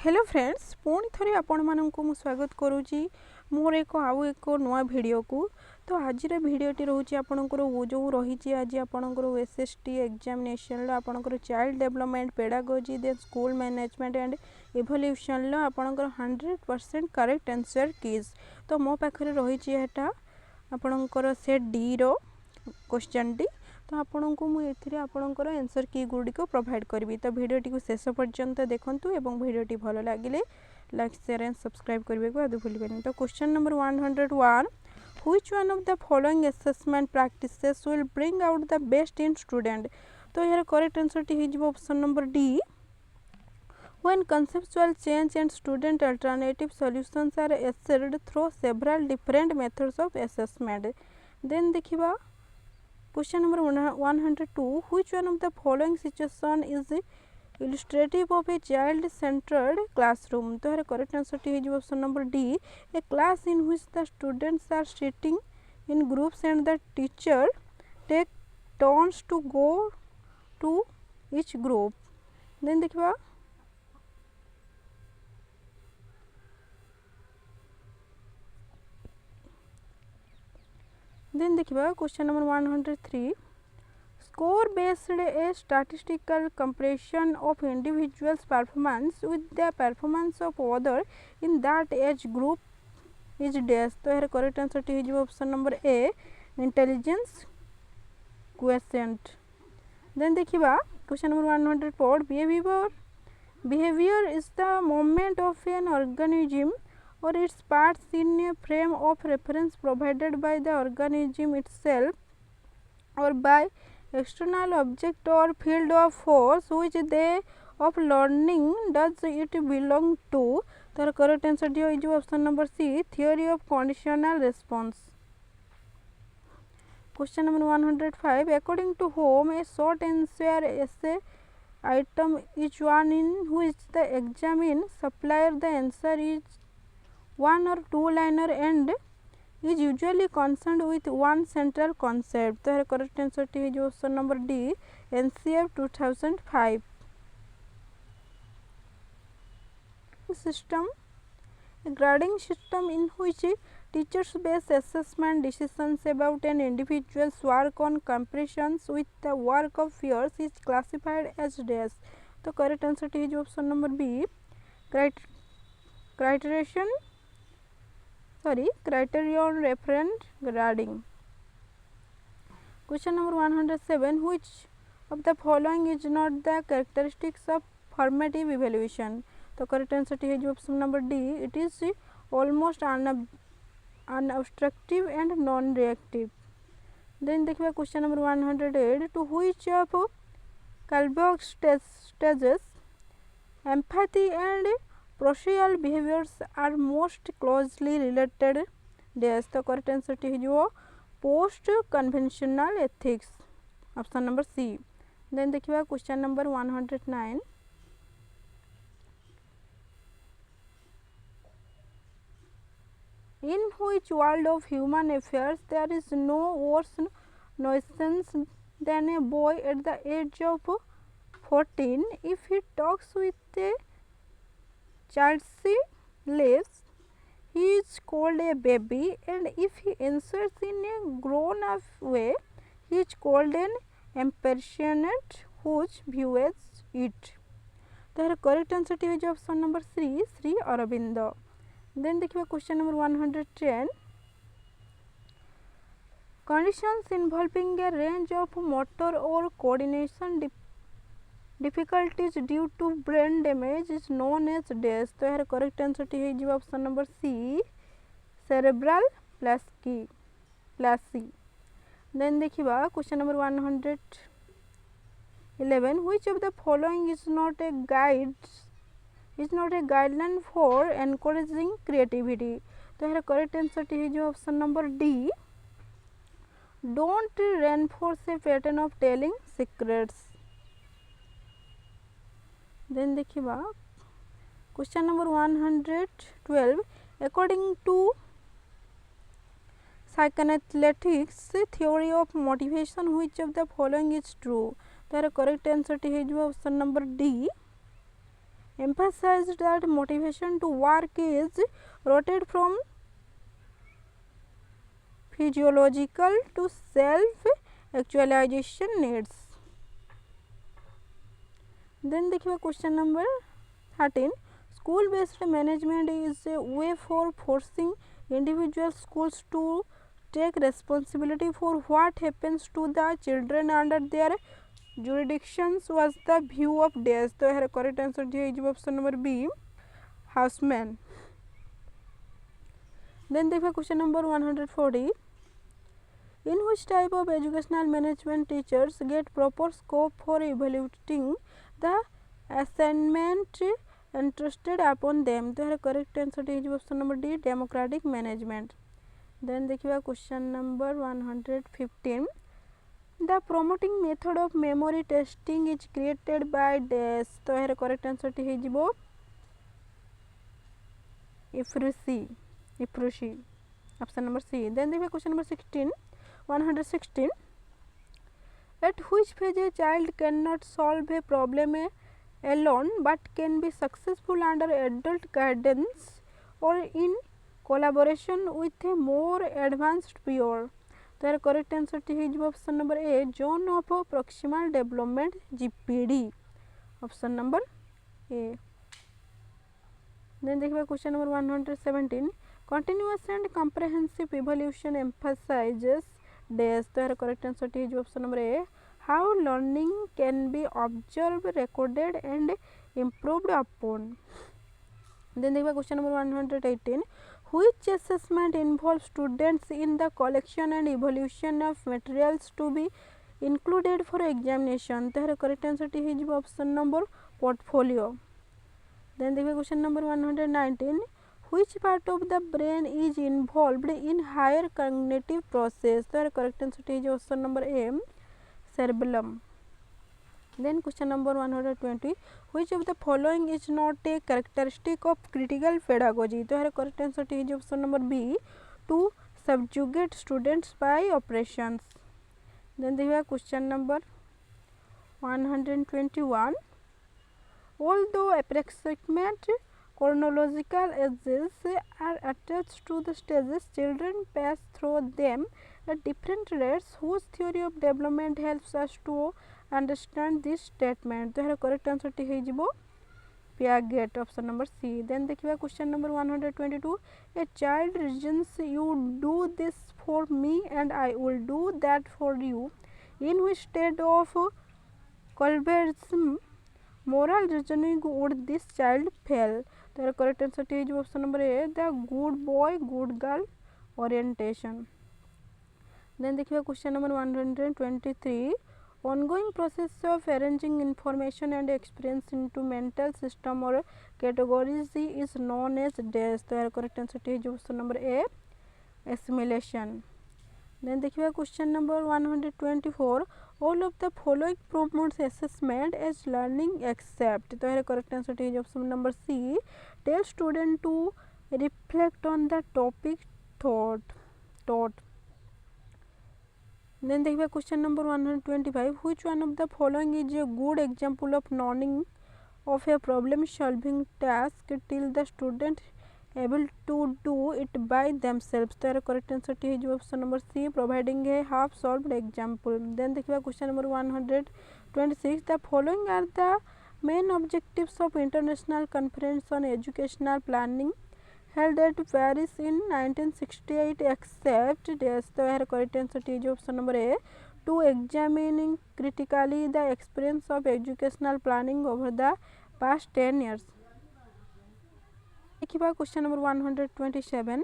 Hello friends पुणी थरे आपण मानक मु स्वागत करुच्ची मोर एक नुआ वीडियो को। तो आज भिडटी रोचे आपंकर जो रही आज आपंकर एसएसटी एग्जामिनेशन आपंकर child development pedagogy then school management and evolution आपंकर 100% करेक्ट आंसर कीज। तो मो पाखे रही आपंकर सेट डी रो क्वेश्चन टी। तो आपन को मुझे आपंकर आंसर की गुड़िक प्रोवाइड करी। तो भिडटी को शेष पर्यंत देखूँ और भिडटी भल लगे लाइक शेयर एंड सब्सक्राइब करने को आदि भूलें। तो question number 101 which one of the following assessment practices will bring out the best in student. तो यार करेक्ट आंसर टी हो option number D when conceptual change and student alternative solutions are assessed through several different methods of assessment। then देखिबा question number 102 which one of the following situation is illustrative of a child centered classroom। तो यार correct answer टी हो option number D a class in which the students are sitting in groups and the teacher take turns to go to each group। then देखिबा question number 103 score based a statistical comparison of individuals performance with the performance of other in that age group is dash। तो यार correct answer टी हो option number A intelligence question. Then देखिबा question number 104 behavior is the movement of an organism or its parts in a frame of reference provided by the organism itself or by external object or field of force which they of learning does it belong to। तो correct answer टी हो option number C theory of conditional response। Question number 105 according to whom a short answer essay item is one in which the examine supplier the answer is one or two liner and is usually concerned with one central concept। तो correct answer टी हो option number D NCF 2005। system a grading system in which teachers base assessment decisions about an individual's work on comparisons with the work of peers is classified as dash। तो correct answer टी हो option number B criterion referent grading। question number 107 which of the following is not the characteristics of formative evaluation। तो correct answer टी हो option number D it is almost unobstructive and non-reactive। then देखिए question number 108 to which of Kalbach's stages empathy and prosocial behaviors are most closely related dash। तो correct answer टी हो post conventional ethics option number C. then देखिए question number 109 in which world of human affairs there is no worse nuisance than a boy at the age of 14 if he talks with a child's lips he is called a baby and if he answers in a grown up way he is called an impertinent whose views it। तो correct answer टी हो option number Shri Aurobindo. then देखिए question number 110 conditions involving a range of motor or coordination difficulties due to brain damage is known as dash। तो यार correct answer टी हो option number C cerebral palsy। then देखिए question number 111 which of the following is not a guideline for encouraging creativity। तो यार correct answer टी हो option number D don't reinforce a pattern of telling secrets। then देखिए question number 112 according to psychoanalytics theory of motivation which of the following is true। तो यार correct answer टी हो option number D emphasized that motivation to work is rooted from physiological to self actualization needs. Then देखिए question number 13. School based management is a way for forcing individual schools to take responsibility for what happens to the children under their jurisdictions was the view of days. तो यार correct answer दिया है option number B, Houseman. Then देखिए question number 140. In which type of educational management teachers get proper scope for evaluating the assignment entrusted upon them? तो यार correct answer is option number D, democratic management. Then देखिए question number 115. The promoting method of memory testing is created by dash. तो यार correct answer is Ifrushi. Option number C. Then देखिए question number 16. 116. At which phase a child cannot solve a problem alone but can be successful under adult guidance or in collaboration with a more advanced peer? तो यार correct answer is option number A, zone of proximal development, GPD. Option number A. Then देखिए question number 117. Continuous and comprehensive evaluation emphasizes dash. तो यार correct answer is option number A, how learning can be observed, recorded and improved upon. Then देखिए question number 118. Which assessment involves students in the collection and evaluation of materials to be included for examination? तो यार correct answer is option number portfolio. Then देखिए question number 119. Which part of the brain is involved in higher cognitive process? तो यार correct answer is option number A, cerebellum. Then question number 120. Which of the following is not a characteristic of critical pedagogy? तो यार correct answer is option number B, to subjugate students by operations. Then देखिए question number 121. Although approximate chronological ages are attached to the stages, children pass through them at different rates. Whose theory of development helps us to understand this statement? तो यार correct answer is Piaget. Option number C. Then देखिए question number 122. A child reasons, you do this for me and I will do that for you. In which state of Colbert's moral reasoning would this child fail? तो यार correct answer is option number A, the good boy good girl orientation. Then देखिए question number 123. Ongoing process of arranging information and experience into mental system or categories is known as dash. तो यार correct answer is option number A, assimilation. Then देखिए question number 124. All of the following promotes assessment as learning except. तो यार correct answer is option number C, tell student to reflect on the topic taught. Then देखिए question number 125. Which one of the following is a good example of knowing of a problem solving task till the student able to do it by themselves? तो यार correct answer is option number C, providing a half solved example. Then देखिए question number 126. The following are the main objectives of International Conference on Educational Planning held at Paris in 1968 except dash. तो यार correct answer is option number A, to examining critically the experience of educational planning over the past 10 years. देखिए question number 127.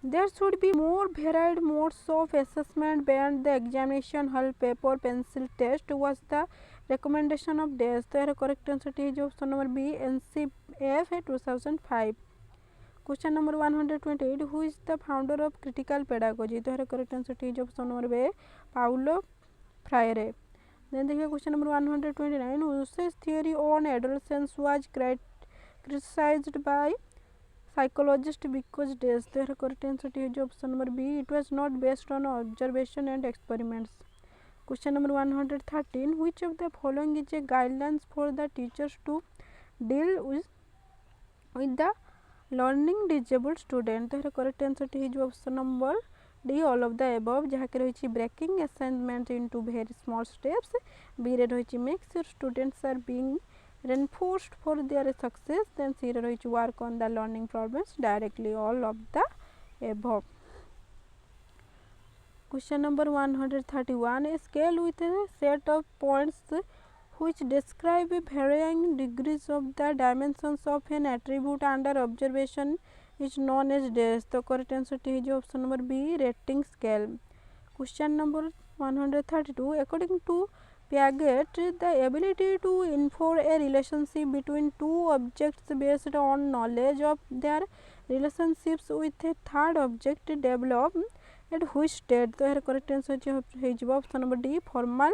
There should be more varied modes of assessment beyond the examination hall, paper, pencil test was the recommendation of dash. तो यार correct answer is option number B, NCF 2005. Question number 128. Who is the founder of critical pedagogy? तो यार correct answer is option number B, Paulo Freire. Then देखिए question number 129. Whose theory on adolescence was criticized by psychologist because dash. तो यार correct answer is option number B, it was not based on observation and experiments. Question number 113. Which of the following is a guidelines for the teachers to deal with the learning disabled student? तो correct answer is option number D, all of the above. जहाँ के रही breaking assignment into very small steps. B रे रही make sure students are being reinforced for their success. Then C रे रही work on the learning problems directly. All of the above. Question number 131. A scale with a set of points which describe varying degrees of the dimensions of an attribute under observation is known as dash. The correct answer is option number B, rating scale. Question number 132. According to Piaget, the ability to infer a relationship between two objects based on knowledge of their relationships with a third object developed at which state? तो यार correct answer है option number D, formal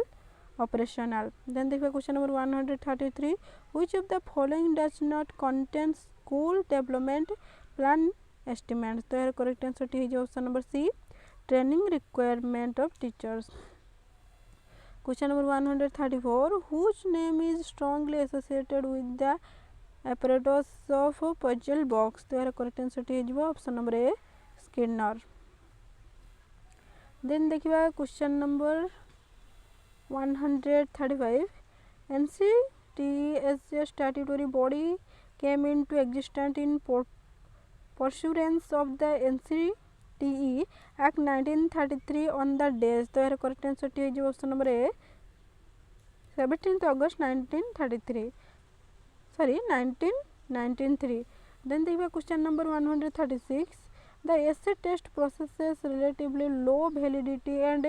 operational. Then देखिए question number 133. Which of the following does not contain school development plan estimates? तो यार correct answer है option number C, training requirement of teachers. Question number 134. Whose name is strongly associated with the apparatus of puzzle box? तो यार correct answer है option number A, Skinner. Then देखिए question number 135. NCT as a statutory body came into existence in pursuance of the NCTE Act 1933 on the days. तो यार correct answer है option number A, 17th August 1933. Sorry, 1993. Then देखिए question number 136. The essay test possesses relatively low validity and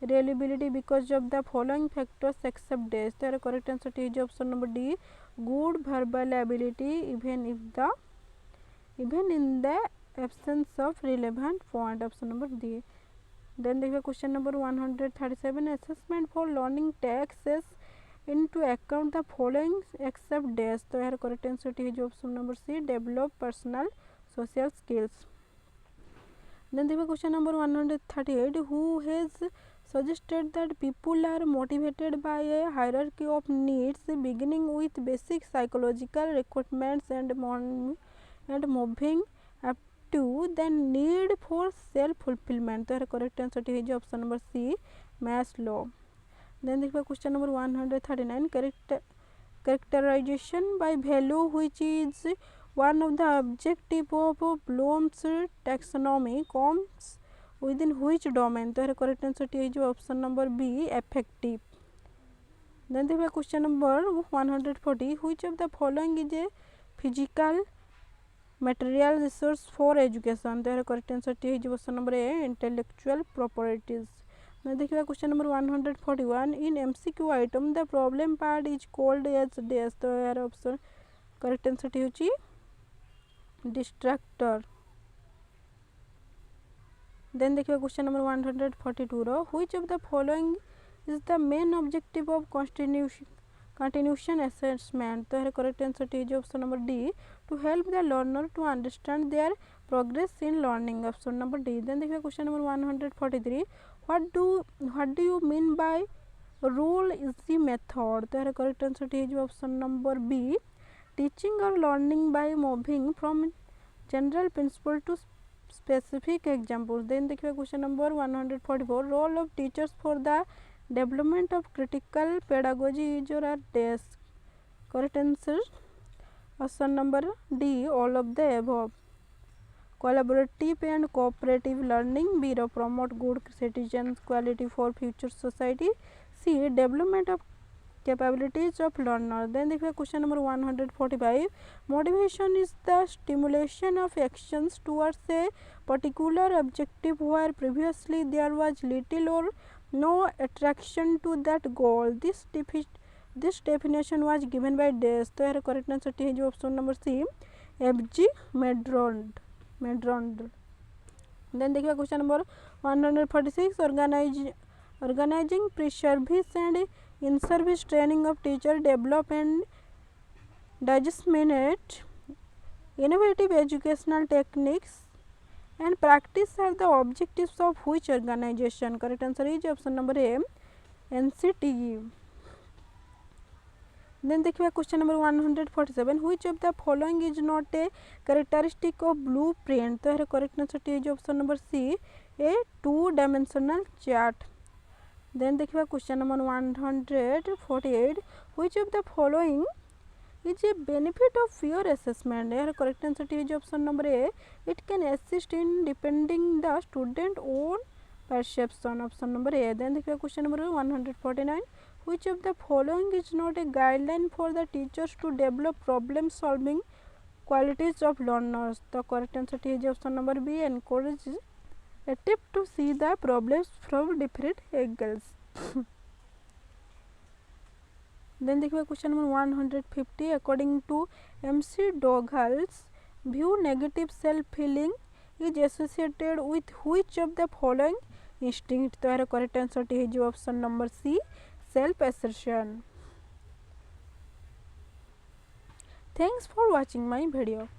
reliability because of the following factors except dash. तो correct answer is option number D, good verbal ability even in the absence of relevant point. Option number D. Then देखिए question number 137. Assessment for learning takes into account the following except dash. तो यार correct answer is option number C, develop personal social skills. Then the question number 138. Who has suggested that people are motivated by a hierarchy of needs beginning with basic psychological requirements and moving up to the need for self-fulfillment? So correct answer is option number C, Maslow. Then the question number 139. Characterization by value, which is one of the objective of Bloom's taxonomy, comes within which domain? तो correct answer is option number B, affective. Then the question number 140. Which of the following is a physical material resource for education? तो correct answer is option number A, intellectual properties. Then देखिए question number 141. In MCQ item the problem part is called as dash. तो यार option correct answer होची distractor. Then देखिए question number 142 row. Which of the following is the main objective of continuation assessment? तो correct answer is option number D, to help the learner to understand their progress in learning. Option number D. Then देखिए question number 143. What do you mean by rule is the method? तो correct answer is option number B, teaching or learning by moving from general principle to specific examples. Then देखिए question number 144. Role of teachers for the development of critical pedagogy is or are dash. Correct answer option number D, all of the above. Collaborative and cooperative learning. B, promote good citizens quality for future society. C, development of capabilities of learner. Then देखिए question number 145. Motivation is the stimulation of actions towards a particular objective where previously there was little or no attraction to that goal. This definition was given by dash. तो यार correct answer is option number C, F.G. Medrond. Then देखिए question number 146. Organizing pre-service and in-service training of teacher, develop and disseminate innovative educational techniques and practice are the objectives of which organization? Correct answer is option number A, NCTE. Then देखिए question number 147, which of the following is not a characteristic of blueprint? तो यार correct answer is option number C, a two-dimensional chart. Then देखिए question number 148, which of the following is a benefit of peer assessment? यार correct answer is option number A, it can assist in depending the student own perception. Option number A. Then देखिए question number 149, which of the following is not a guideline for the teachers to develop problem solving qualities of learners? The correct answer is option number B, encourages attempt to see the problems from different angles. Then देखिए question number 150, according to MC Doghal's view, negative self feeling is associated with which of the following instinct? तो यार correct answer is option number C, self assertion. Thanks for watching my video.